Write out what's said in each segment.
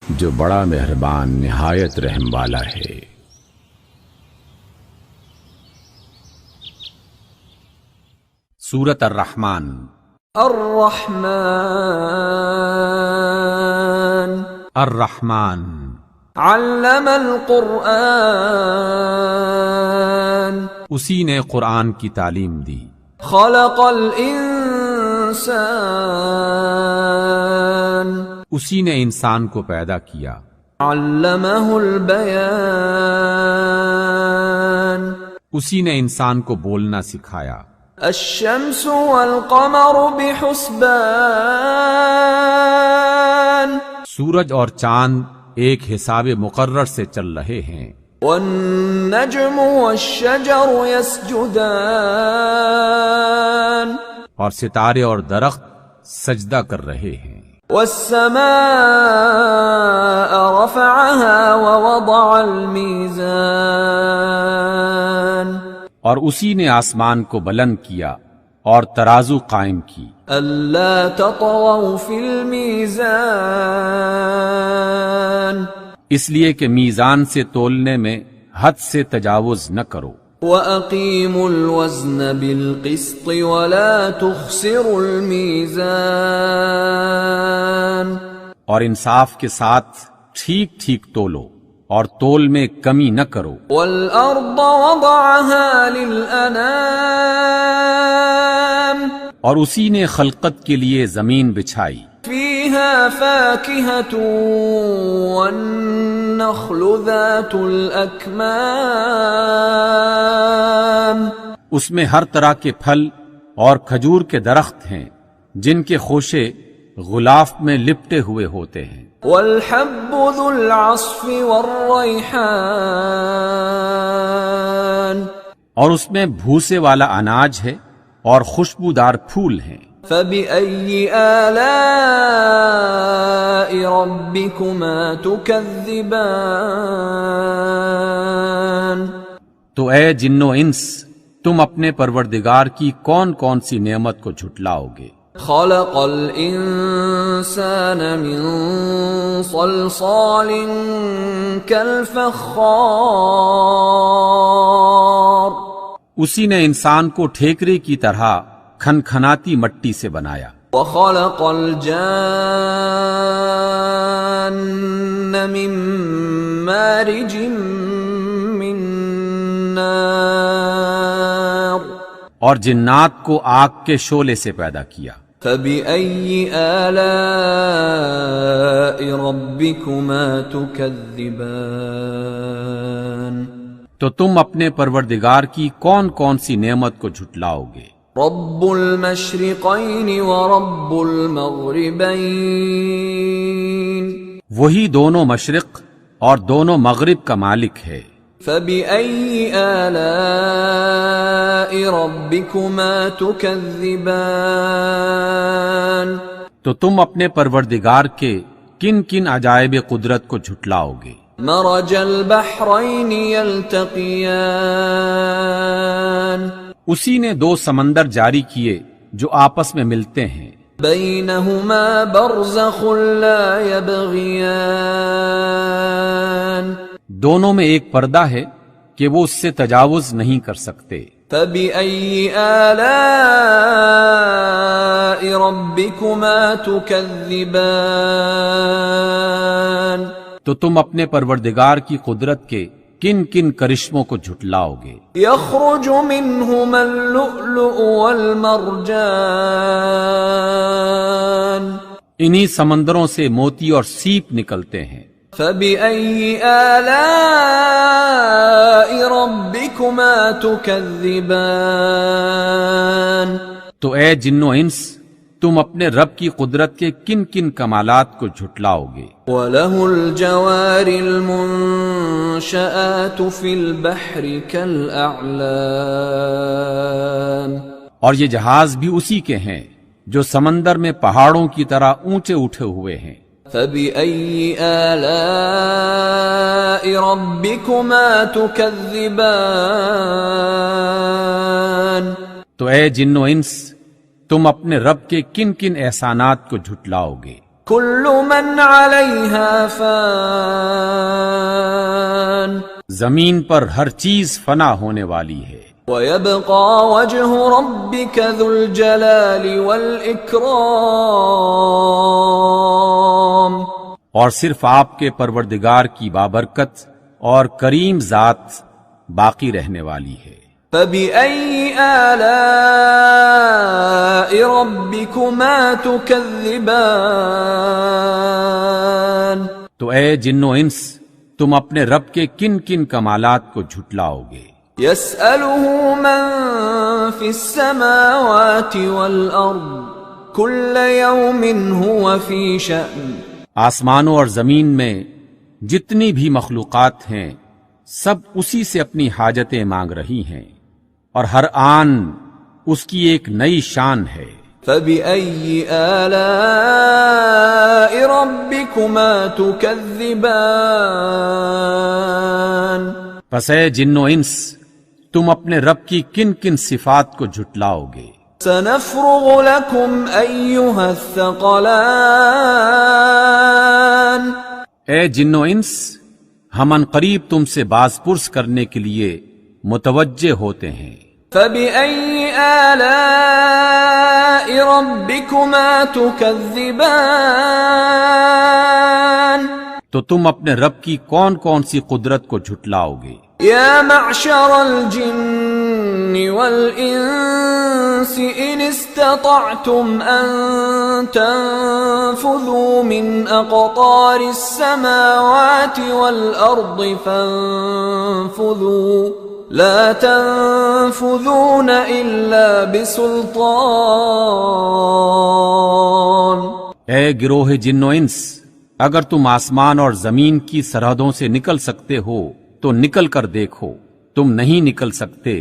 جو بڑا مہربان نہایت رحم والا ہے۔ سورۃ الرحمن۔ الرحمن الرحمن علم القرآن اسی نے قرآن کی تعلیم دی۔ خلق الانسان اسی نے انسان کو پیدا کیا۔ علمہ البیان اسی نے انسان کو بولنا سکھایا۔ الشمس والقمر بحسبان سورج اور چاند ایک حساب مقرر سے چل رہے ہیں۔ والنجم والشجر يسجدان اور ستارے اور درخت سجدہ کر رہے ہیں۔ والسماء رفعها ووضع الميزان اور اسی نے آسمان کو بلند کیا اور ترازو قائم کی۔ ألا تطغوا في الميزان اس لیے کہ میزان سے تولنے میں حد سے تجاوز نہ کرو۔ وَأَقِيمُوا الْوَزْنَ بِالْقِسْطِ وَلَا تُخْسِرُوا الْمِيزَانَ اور انصاف کے ساتھ ٹھیک ٹھیک تولو اور تول میں کمی نہ کرو۔ وَالْأَرْضَ وَضَعَهَا لِلْأَنَامِ اور اسی نے خلقت کے لیے زمین بچھائی۔ فِيهَا فَاكِهَةٌ وَالنَّخْلُ ذَاتُ الْأَكْمَامِ اس میں ہر طرح کے پھل اور کھجور کے درخت ہیں جن کے خوشے غلاف میں لپٹے ہوئے ہوتے ہیں۔ وَالْحَبُّ ذُو الْعَصْفِ وَالرَّيْحَانِ اور اس میں بھوسے والا اناج ہے اور خوشبودار پھول ہیں۔ فَبِأَيِّ آلَاءِ رَبِّكُمَا تُكَذِّبَانِ تو اے جن و انس تم اپنے پروردگار کی کون کون سی نعمت کو جھٹلاؤ گے؟ خَلَقَ الْإِنسَانَ مِنْ صَلْصَالٍ كَالْفَخَّارِ اسی نے انسان کو ٹھیکرے کی طرح کھنکھناتی مٹی سے بنایا۔ وَخَلَقَ الْجَانَّ مِن مَّارِجٍ مِّن نَّارٍ اور جنات کو آگ کے شعلے سے پیدا کیا۔ فَبِأَيِّ آلَاءِ رَبِّكُمَا تُكَذِّبَانِ تو تم اپنے پروردگار کی کون کون سی نعمت کو جھٹلاؤ گے؟ رب المشرقین ورب المغربین وہی دونوں مشرق اور دونوں مغرب کا مالک ہے۔ فَبِأَيِّ آلَاءِ رَبِّكُمَا تُكَذِّبَانِ تو تم اپنے پروردگار کے کن کن عجائب قدرت کو جھٹلاؤ گے؟ مرج البحرین یلتقیان اسی نے دو سمندر جاری کیے جو آپس میں ملتے ہیں۔ بینہما برزخ لا یبغیان دونوں میں ایک پردہ ہے کہ وہ اس سے تجاوز نہیں کر سکتے۔ فَبِأَيِّ آلَاءِ رَبِّكُمَا تُكَذِّبَانِ تو تم اپنے پروردگار کی قدرت کے کن کن کرشموں کو جھٹلاؤ گے؟ يخرج منهما اللؤلؤ والمرجان انہی سمندروں سے موتی اور سیپ نکلتے ہیں۔ فَبِأَيِّ آلَاءِ رَبِّكُمَا تُكَذِّبَانِ تو اے جن و انس تم اپنے رب کی قدرت کے کن کن کمالات کو جھٹلاؤ گے؟ وَلَهُ الْجَوَارِ الْمُنشَآتُ فِي الْبَحْرِ كَالْأَعْلَامِ اور یہ جہاز بھی اسی کے ہیں جو سمندر میں پہاڑوں کی طرح اونچے اٹھے ہوئے ہیں۔ فَبِأَيِّ آلَاءِ رَبِّكُمَا تُكَذِّبَانِ تو اے جن و انس تم اپنے رب کے کن کن احسانات کو جھٹلاؤ گے؟ كل من عليها فان زمین پر ہر چیز فنا ہونے والی ہے، ويبقى وجه ربك ذو الجلال والإكرام اور صرف آپ کے پروردگار کی بابرکت اور کریم ذات باقی رہنے والی ہے۔ فبأي آلاء ربكما تكذبان تو اے جن و انس، تم اپنے رب کے کن کن کمالات کو جھٹلاؤ گے؟ يسأله من في السماوات والأرض كل يوم هو في شأن آسمانوں اور زمین میں جتنی بھی مخلوقات ہیں سب اسی سے اپنی حاجتیں مانگ رہی ہیں، اور ہر آن اس کی ایک نئی شان ہے۔ فبأي آلاء ربكما تكذبان پس اے جن و انس، تم اپنے رب کی کن کن صفات کو جھٹلاؤ گے؟ سنفرغ لكم أيها الثقلان اے جن و انس، ہم ان قریب تم سے باز پرس کرنے کے لیے متوجہ ہوتے ہیں۔ فبأي آلاء ربكما تكذبان تو تم اپنے رب کی کون کون سی قدرت کو جھٹلاؤ گے؟ يا معشر الجن والإنس إن استطعتم أن تنفذوا من أقطار السماوات والأرض فانفذوا لا تنفذون إلا بسلطان اے گروہ جن و انس، اگر تم آسمان اور زمین کی سرحدوں سے نکل سکتے ہو تو نکل کر دیکھو، تم نہیں نکل سکتے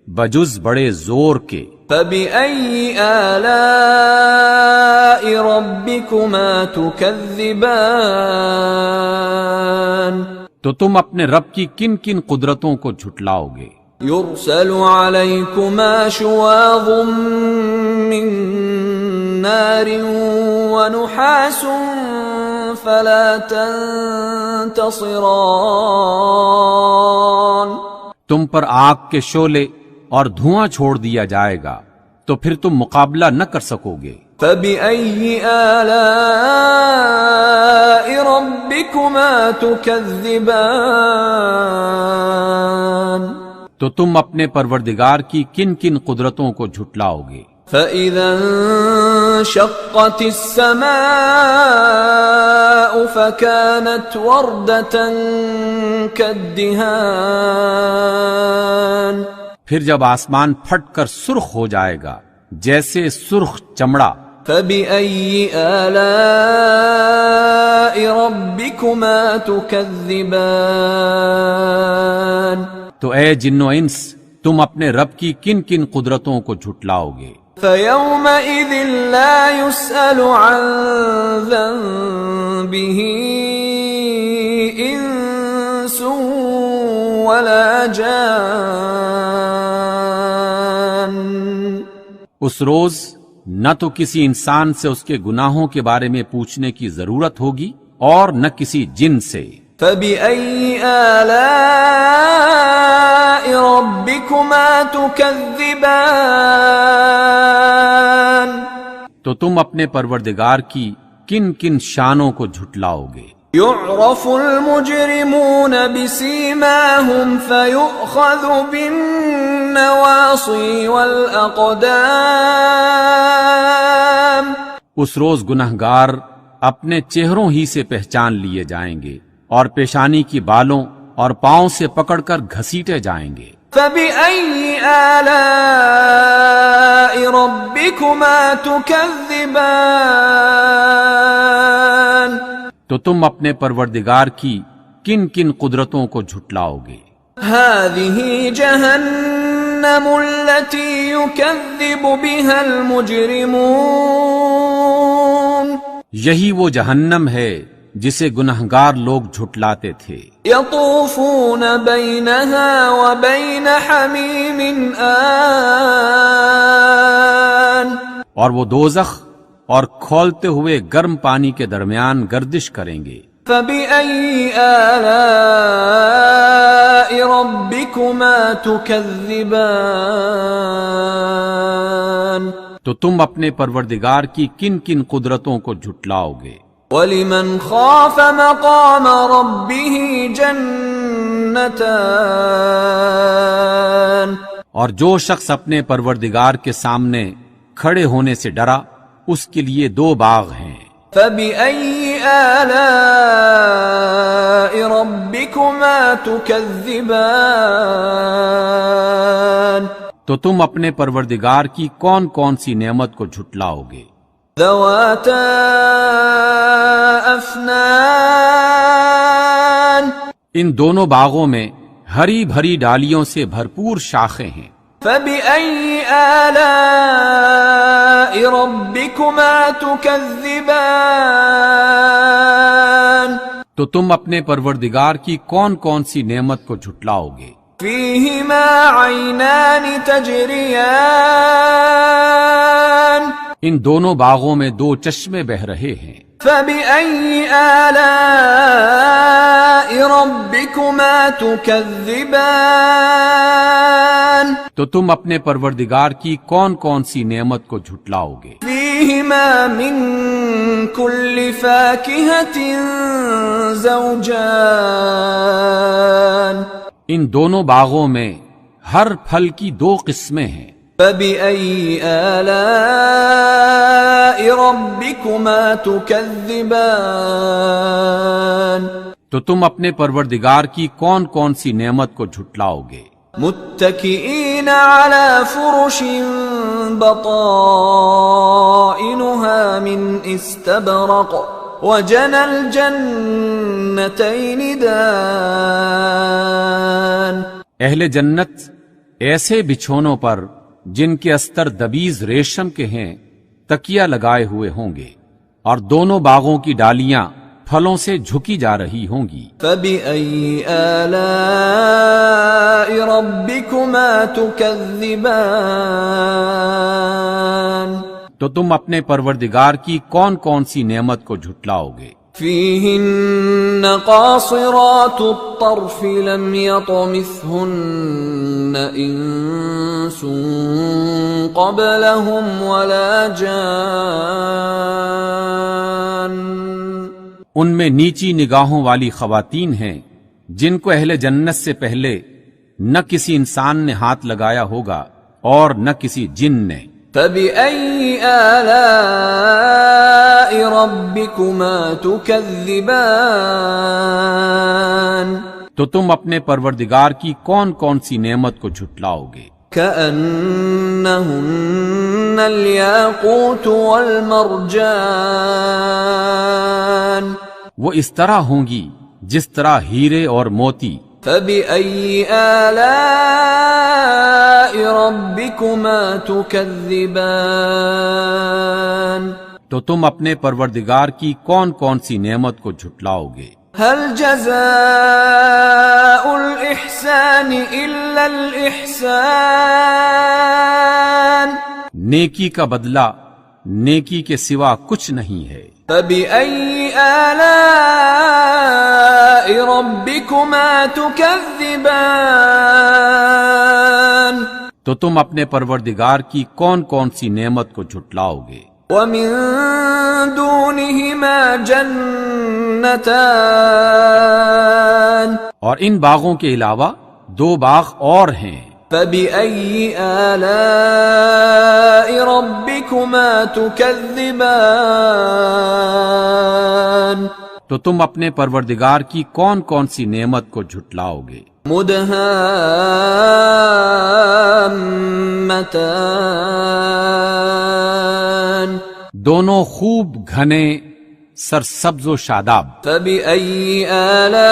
بجز بڑے زور کے۔ فبأي آلاء ربكما تكذبان تو تم اپنے رب کی کن کن قدرتوں کو جھٹلاؤ گے؟ يرسل عليكما شواظ من نار ونحاس فلا تنتصران تم پر آگ کے شعلے اور دھواں چھوڑ دیا جائے گا تو پھر تم مقابلہ نہ کر سکو گے۔ فبأي آلاء ربكما تكذبان تو تم اپنے پروردگار کی کن کن قدرتوں کو جھٹلاؤ گے؟ فإذا انشقت السماء فكانت وردة كالدهان پھر جب آسمان پھٹ کر سرخ ہو جائے گا جیسے سرخ چمڑا۔ فبأي آلاء ربكما تكذبان تو اے جن و انس، تم اپنے رب کی کن کن قدرتوں کو جھٹلاؤ گے؟ فيومئذ لا يسأل عن ذنبه إنس ولا جان اس روز نہ تو کسی انسان سے اس کے گناہوں کے بارے میں پوچھنے کی ضرورت ہوگی اور نہ کسی جن سے۔ فبأي آلاء ربكما تكذبان تو تم اپنے پروردگار کی کن کن شانوں کو جھٹلاؤ گے؟ يعرف المجرمون بسيماهم فيؤخذ بالنواصي والأقدام اس روز گنہگار اپنے چہروں ہی سے پہچان لیے جائیں گے اور پیشانی کی بالوں اور پاؤں سے پکڑ کر گھسیٹے جائیں گے۔ فبأي آلاء ربكما تكذبان تو تم اپنے پروردگار کی کن کن قدرتوں کو جھٹلاؤ گے؟ هذه جهنم التي يكذب بها المجرمون یہی وہ جہنم ہے جسے گنہگار لوگ جھٹلاتے تھے۔ يطوفون بينها وبين حميم آن اور وہ دوزخ اور کھولتے ہوئے گرم پانی کے درمیان گردش کریں گے۔ فبأي آلاء ربكما تكذبان تو تم اپنے پروردگار کی کن کن قدرتوں کو جھٹلاؤ گے؟ وَلِمَنْ خَافَ مَقَامَ رَبِّهِ جَنَّتَانِ اور جو شخص اپنے پروردگار کے سامنے کھڑے ہونے سے ڈرا اس کے لیے 2 باغ ہیں۔ فَبِأَيِّ آلَاءِ رَبِّكُمَا تُكَذِّبَانِ تو تم اپنے پروردگار کی کون کون سی نعمت کو جھٹلاؤ گے؟ ذَوَاتَا أَفْنَانٍ ان دونوں باغوں میں ہری بھری ڈالیوں سے بھرپور شاخیں ہیں۔ فَبِأَيِّ آلَاءِ رَبِّكُمَا تُكَذِّبَانِ تو تم اپنے پروردگار کی کون کون سی نعمت کو جھٹلاؤ گے؟ فِيهِمَا عَيْنَانِ تَجْرِيَانِ ان دونوں باغوں میں 2 چشمے بہ رہے ہیں۔ فَبِأَيِّ آلَاءِ رَبِّكُمَا تُكَذِّبَانِ تو تم اپنے پروردگار کی کون کون سی نعمت کو جھٹلاؤ گے؟ فِيهِمَا مِن كُلِّ فَاكِهَةٍ زَوْجَانِ ان دونوں باغوں میں ہر پھل کی 2 قسمیں ہیں۔ فَبِأَيِّ آلَاءِ رَبِّكُمَا تُكَذِّبَانِ تو تم اپنے پروردگار کی کون کون سی نعمت کو جھٹلاؤ گے؟ متكئين على فرش بطائنها من استبرق وجنى الجنتين دان اہل جنت ایسے بچھونوں پر جن کے استر دبیز ریشم کے ہیں تکیہ لگائے ہوئے ہوں گے، اور دونوں باغوں کی ڈالیاں پھلوں سے جھکی جا رہی ہوں گی۔ فَبِأَيِّ آلَاءِ رَبِّكُمَا تُكَذِّبَانِ تو تم اپنے پروردگار کی کون کون سی نعمت کو جھٹلاؤ گے؟ فِيهِنَّ قَاصِرَاتُ الطَّرْفِ لَمْ يَطْمِثْهُنَّ إِنسٌ قَبْلَهُمْ وَلَا جَانٌّ ان میں نیچی نگاہوں والی خواتین ہیں جن کو اہل جنت سے پہلے نہ کسی انسان نے ہاتھ لگایا ہوگا اور نہ کسی جن نے۔ فَبِأَيِّ آلَاءِ رَبِّكُمَا تُكَذِّبَانِ تو تم اپنے پروردگار کی کون کون سی نعمت کو جھٹلاؤ گے؟ كَأَنَّهُنَّ الْيَاقُوتُ وَالْمَرْجَانُ وہ اس طرح ہوں گی جس طرح ہیرے اور موتی۔ فَبِأَيِّ آلَاءِ رَبِّكُمَا تُكَذِّبَانِ تو تم اپنے پروردگار کی کون کون سی نعمت کو جھٹلاؤ گے؟ هَلْ جَزَاءُ الْإِحْسَانِ إِلَّا الْإِحْسَانُ نیکی کا بدلہ نیکی کے سوا کچھ نہیں ہے۔ فَبِأَيِّ آلَاءِ رَبِّكُمَا تُكَذِّبَانِ تو تم اپنے پروردگار کی کون کون سی نعمت کو جھٹلاؤ گے؟ وَمِن دُونِهِمَا جَنَّتَانِ اور ان باغوں کے علاوہ 2 باغ اور ہیں۔ فَبِأَيِّ آلَاءِ رَبِّكُمَا تُكَذِّبَانِ تو تم اپنے پروردگار کی کون کون سی نعمت کو جھٹلاؤ گے؟ مُدْهَامَّتَانِ دونوں خوب گھنے سرسبز و شاداب۔ فَبِأَيِّ آلَاءِ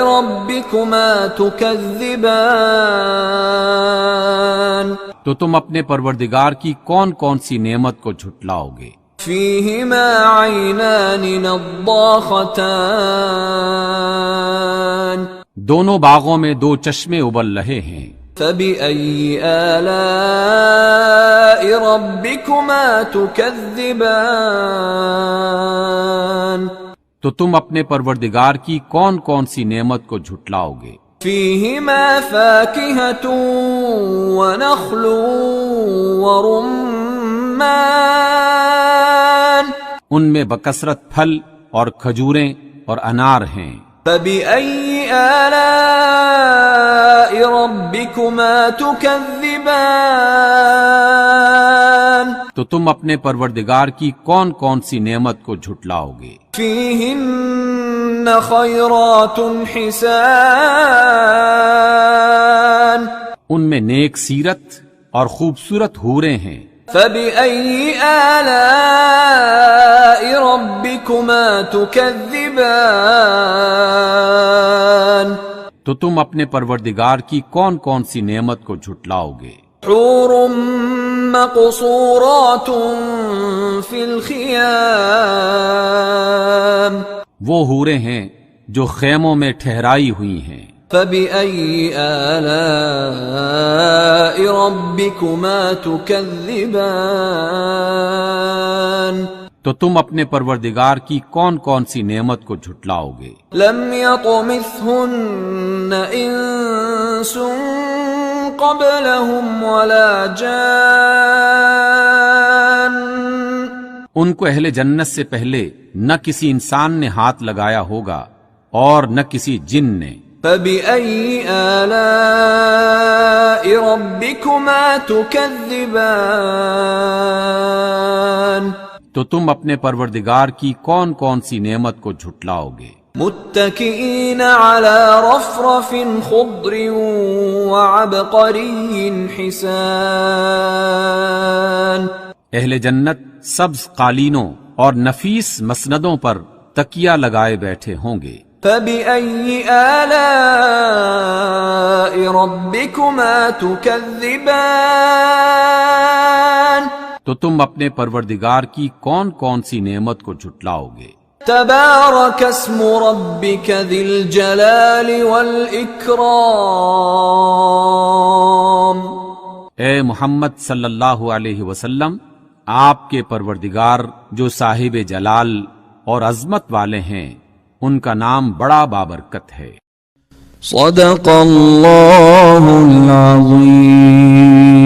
رَبِّكُمَا تُكَذِّبَانِ تو تم اپنے پروردگار کی کون کون سی نعمت کو جھٹلاؤ گے؟ فِيهِمَا عَيْنَانِ نَضَّاخَتَانِ دونوں باغوں میں 2 چشمے ابل رہے ہیں۔ فبأي آلاء ربكما تكذبان تو تم اپنے پروردگار کی کون کون سی نعمت کو جھٹلاؤ گے؟ فيهما فاكهة ونخل ورمان ان میں بکثرت پھل اور کھجوریں اور انار ہیں۔ فبأي آلاء ربكما تكذبان تو تم اپنے پروردگار کی کون کون سی نعمت کو جھٹلاؤ گے؟ فيهن خيرات حسان ان میں نیک سیرت اور خوبصورت حوریں ہیں۔ فبأي آلاء ربكما تكذبان تو تم اپنے پروردگار کی کون کون سی نعمت کو جھٹلاؤ گے؟ حور مقصورات في الخيام وہ حوریں ہیں جو خیموں میں ٹھہرائی ہوئی ہیں۔ فبأي آلاء ربكما تكذبان تو تم اپنے پروردگار کی کون کون سی نعمت کو جھٹلاؤ گے؟ لم يطمثهن انس قبلهم ولا جان ان کو اہل جنت سے پہلے نہ کسی انسان نے ہاتھ لگایا ہوگا اور نہ کسی جن نے۔ فبأي آلاء ربكما تكذبان تو تم اپنے پروردگار کی کون کون سی نعمت کو جھٹلاؤ گے؟ متكئين على رفرف خضر وعبقري حسان اہل جنت سبز قالینوں اور نفیس مسندوں پر تکیہ لگائے بیٹھے ہوں گے۔ فبأي آلاء ربكما تكذبان تو تم اپنے پروردگار کی کون کون سی نعمت کو جھٹلاؤ گے؟ تبارك اسم ربك ذي الجلال والإكرام اے محمد صلی اللہ علیہ وسلم، آپ کے پروردگار جو صاحب جلال اور عظمت والے ہیں، ان کا نام بڑا بابرکت ہے۔ صدق اللہ العظیم۔